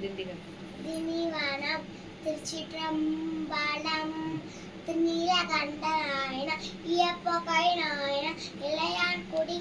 திண்டிவனம் திருச்சிற்றம்பலம் திருநீலகண்ட நாயன இயப்பகை நாயன இளையான்குடி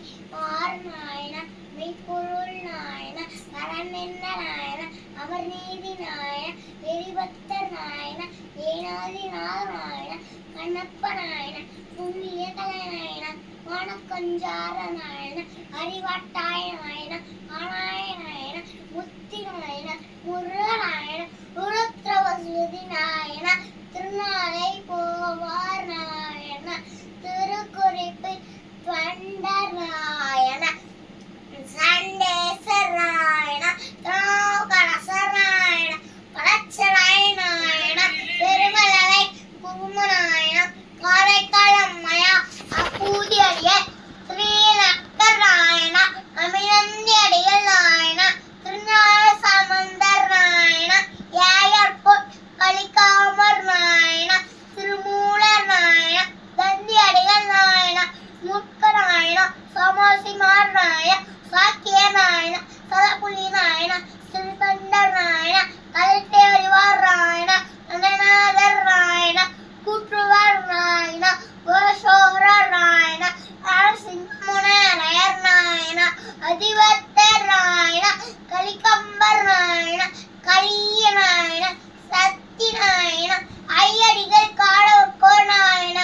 ஆறு நாயன மெய்ப்பொருள் நாயன கரமென்ன நாயன அமர்நீதி நாயன எரிபக்தர் நாயன ஏனாதி நாராயண கண்ணப்ப நாயன புண்ணிய கலை நாயன வானக்கஞ்சார நாயன அறிவாட்டாய நாயன ஆனாய நாயன முத்தி நாயன முருக நாயன உருத்திரவசுதி நாயன திருநாளை போவார் நாயன திருக்குறிப்பு தொண்டர் நாயன சண்டேசர் நாயன திராகரசர் நாயன பலச்சராய நாயன பெருமலவை குரும நாயன காரைக்காலம்மையா அப்பூதி அடிய ஸ்ரீநக்கர் நாயன அமினந்தி அடிகள் நாயன திருநாள சமந்தர் நாயன ஏயற்பொட் கலிகாமர் நாயன திருமூலர் நாயன தந்தி அடிகள் நாயன முட்க நாயன சோமாசிமார் நாயன சாக்கிய நாயன சலபுலி நாயன திருத்தண்டர் நாயன கலட்டை அறிவார் நாயன நடநாதர் நாயன கூற்றுவர் நாயன கோஷோரர் நாயன அரசிங்கமுனையர் நாயன அதிபத்தர் நாயன கலிகம்பர் நாயன கலிய நாயன சக்தி நாயன ஐயடிகள் காடவர்கோ நாயன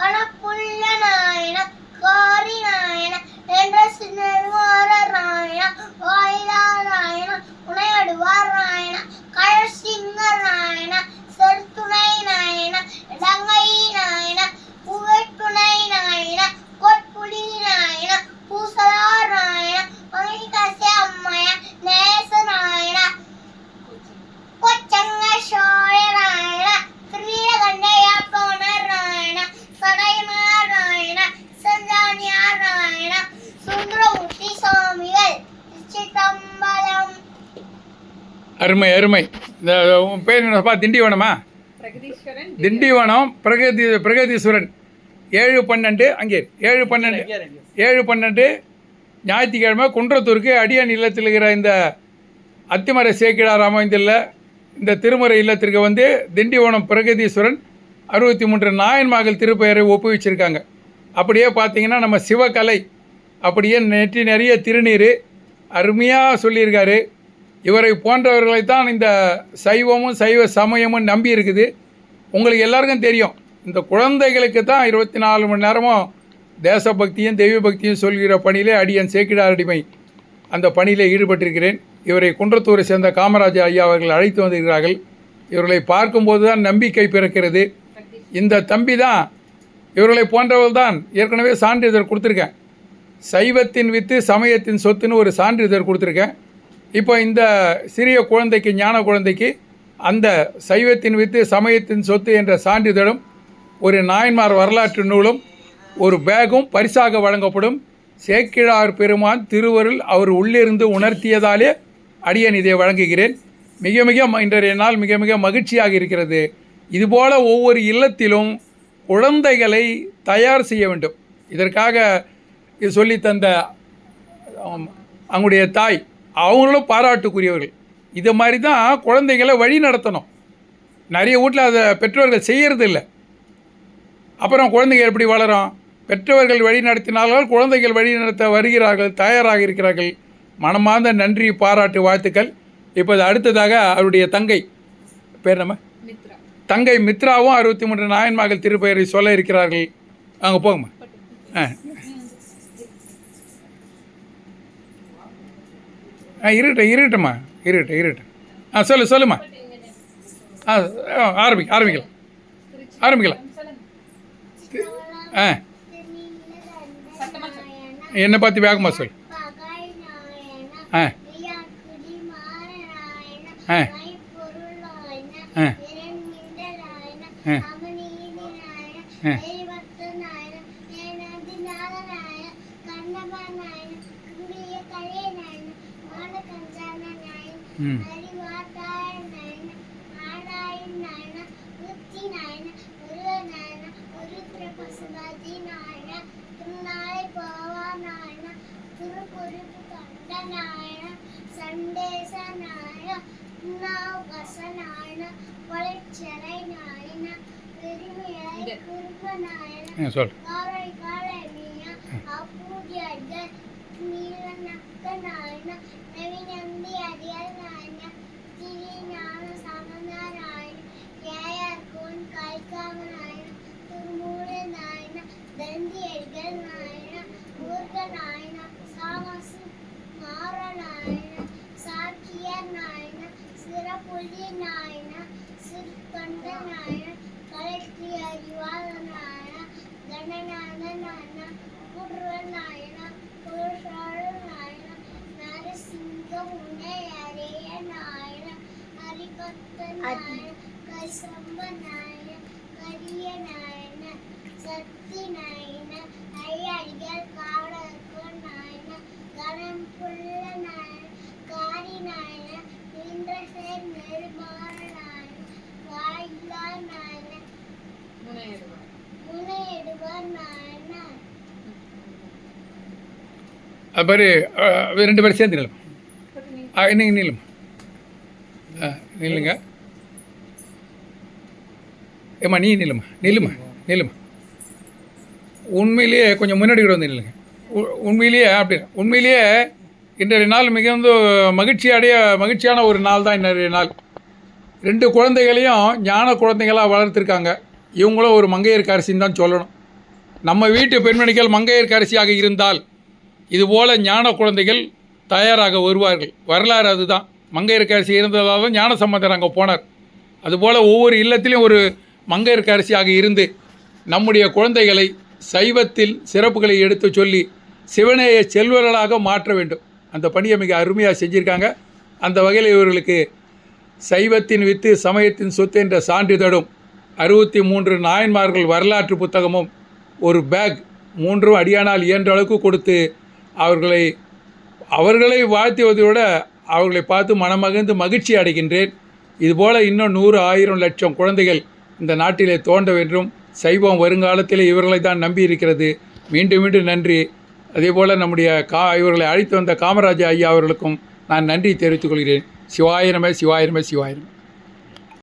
வனப்புள்ள நாயன காரி நாயன என்ற சின்னர்வாரர் நாயன வாயிலா நாயன உனையடுவார் நாயன கழசிங்கர் நாயன செருத்துணை நாயன இடங்கை நாயன புகட்டுணை நாயன கொட்புலி நாயன பூசலார் நாயன மகிழ்கசை அம்மைய நேச நாயன கொச்சங்க சோழ நாயன திருநீலகண்டைய போனர் நாயன சடையனார் நாயன சஞ்சானியார் நாயன சுந்தரமூர்த்தி சுவாமிகள் சிதம்பரம். அருமை அருமை. இந்த உன் பேர் என்னப்பா? திண்டிவனமா? திண்டிவனம் பிரகதீஸ்வரன் 7/12 அங்கே 7/12 ஞாயிற்றுக்கிழமை குன்றத்தூருக்கு அடியான் இல்லத்தில் இருக்கிற இந்த அத்திமர சேக்கிழார் அமைந்துள்ள இந்த திருமறை இல்லத்திற்கு வந்து திண்டிவனம் பிரகதீஸ்வரன் 63 நாயன்மார்கள் திருப்பெயரை ஒப்புவிச்சிருக்காங்க. அப்படியே பார்த்தீங்கன்னா நம்ம சிவகலை அப்படியே நெற்றி நிறைய திருநீர் அருமையாக சொல்லியிருக்காரு. இவரை போன்றவர்களைத்தான் இந்த சைவமும் சைவ சமயமும் நம்பி இருக்குது. உங்களுக்கு எல்லாருக்கும் தெரியும், இந்த குழந்தைகளுக்கு தான் 24 மணி நேரமும் தேசபக்தியும் தெய்வ பக்தியும் சொல்கிற பணியிலே அடியன் சேக்கிழார் அடிமை அந்த பணியில் ஈடுபட்டிருக்கிறேன். இவரை குன்றத்தூரை சேர்ந்த காமராஜர் ஐயா அவர்கள் அழைத்து வந்திருக்கிறார்கள். இவர்களை பார்க்கும்போது தான் நம்பிக்கை பிறக்கிறது. இந்த தம்பி தான் இவர்களை போன்றவர்கள் தான் ஏற்கனவே சான்றிதழ் கொடுத்துருக்கேன். சைவத்தின் வித்து சமயத்தின் சொத்துன்னு ஒரு சான்றிதழ் கொடுத்துருக்கேன். இப்போ இந்த சிறிய குழந்தைக்கு, ஞான குழந்தைக்கு அந்த சைவத்தின் வித்து சமயத்தின் சொத்து என்ற சான்றிதழும் ஒரு நாயன்மார் வரலாற்று நூலும் ஒரு பேகும் பரிசாக வழங்கப்படும். சேக்கிழார் பெருமான் திருவருள் அவர் உள்ளிருந்து உணர்த்தியதாலே அடியன் இதை வழங்குகிறேன். மிக மிக இன்றைய நாள் மிக மிக மகிழ்ச்சியாக இருக்கிறது. இதுபோல் ஒவ்வொரு இல்லத்திலும் குழந்தைகளை தயார் செய்ய வேண்டும். இதற்காக இது சொல்லித்தந்த அவங்களுடைய தாய் அவங்களும் பாராட்டுக்குரியவர்கள். இது மாதிரி தான் குழந்தைகளை வழி நடத்தணும். நிறைய வீட்டில் அதை பெற்றோர்கள் செய்கிறதில்லை. அப்புறம் குழந்தைகள் எப்படி வளரும்? பெற்றவர்கள் வழி நடத்தினால்கள் குழந்தைகள் வழி நடத்த வருகிறார்கள், தயாராக இருக்கிறார்கள். மனமார்ந்த நன்றி, பாராட்டு, வாழ்த்துக்கள். இப்போது அடுத்ததாக அவருடைய தங்கை பேர் நம்ம தங்கை மித்ராவும் 63 நாயன்மார்கள் திருப்பெயரை சொல்ல இருக்கிறார்கள். அங்கே போங்கம்மா. இருக்கட்டும்மா, இருக்கட்டும். சொல்லுமா. ஆரம்பிக்கலாம். என்னை பார்த்து வேகமாக சொல். திருக்குறிப்பு தொண்ட நாயன சண்டேச நாயன நாயன கொலைச்சரை நாயன பெருமையை குறும்ப நாயன சொல் காரை காலை மீயா அப்பூஜைகள் நீலநக்க நாயன நவிநந்தி அடியால் நாயன திரி ஞான சமந்த நாயன ஏயர்கோன் கைகாம நாயன திருமூல நாயன தந்தி அடிகள் நாயன முருக நாயன சாமசு மாற நாயன சாக்கியர் நாயன சிறப்புலி நாயன சிறுகண்ட நாயன கலெக்டி அறிவாத நாயன கணநாத நாயன குர்ர நாயன புருஷாள நாயன நரசிங்க உன்னை அறைய நாயன ஹரிபக்த நாயன கைசம்ப நாயன கரிய நாயன சக்தி நாயன ஐயடிகள் காடக்க நாயன கணம் புள்ள நாயன காரி நாயன இந்திரசேர் நெடுமாற நாயன வாயிலா நாயன முனையிடுவார் நாயன அது பாரு ரெண்டு பேரும் சேர்ந்து நிலம் இன்னைக்கு நில்லும் நில்லுங்க ஏம்மா நீ நில்லுமா உண்மையிலேயே கொஞ்சம் முன்னாடி கூட வந்து நில்லுங்க உண்மையிலேயே இன்றைய நாள் மிகுந்த மகிழ்ச்சியான ஒரு நாள் தான் இன்றைய நாள். 2 குழந்தைகளையும் ஞான குழந்தைகளாக வளர்த்துருக்காங்க. இவங்களும் ஒரு மங்கையர்க்கரசின்னு தான் சொல்லணும். நம்ம வீட்டு பெண்மணிகள் மங்கையர்க்கரசியாக இருந்தால் இதுபோல் ஞான குழந்தைகள் தயாராக வருவார்கள். வரலாறு அதுதான். மங்கையர்க்கரசி இருந்ததாலும் ஞான சம்பந்தர் அங்கே போனார். அதுபோல் ஒவ்வொரு இல்லத்திலையும் ஒரு மங்கையர்க்கரசியாக இருந்து நம்முடைய குழந்தைகளை சைவத்தில் சிறப்புகளை எடுத்து சொல்லி சிவனைய செல்வர்களாக மாற்ற வேண்டும். அந்த பணியை மிக அருமையாக செஞ்சுருக்காங்க. அந்த வகையில் இவர்களுக்கு சைவத்தின் வித்து சமயத்தின் சொத்து என்ற சான்றிதழும் 63 நாயன்மார்கள் வரலாற்று புத்தகமும் ஒரு பேக் 3 அடியானால் இயன்ற அளவுக்கு கொடுத்து அவர்களை வாழ்த்துவதோட அவர்களை பார்த்து மனமகிழ்ந்து மகிழ்ச்சி அடைகின்றேன். இதுபோல் இன்னும் 100, 1000, லட்சம் குழந்தைகள் இந்த நாட்டிலே தோன்ற வேண்டும். சைவம் வருங்காலத்திலே இவர்களை தான் நம்பி இருக்கிறது. மீண்டும் மீண்டும் நன்றி. அதேபோல் நம்முடைய இவர்களை அழைத்து வந்த காமராஜ ஐயா அவர்களுக்கும் நான் நன்றி தெரிவித்துக் கொள்கிறேன். சிவாய நம.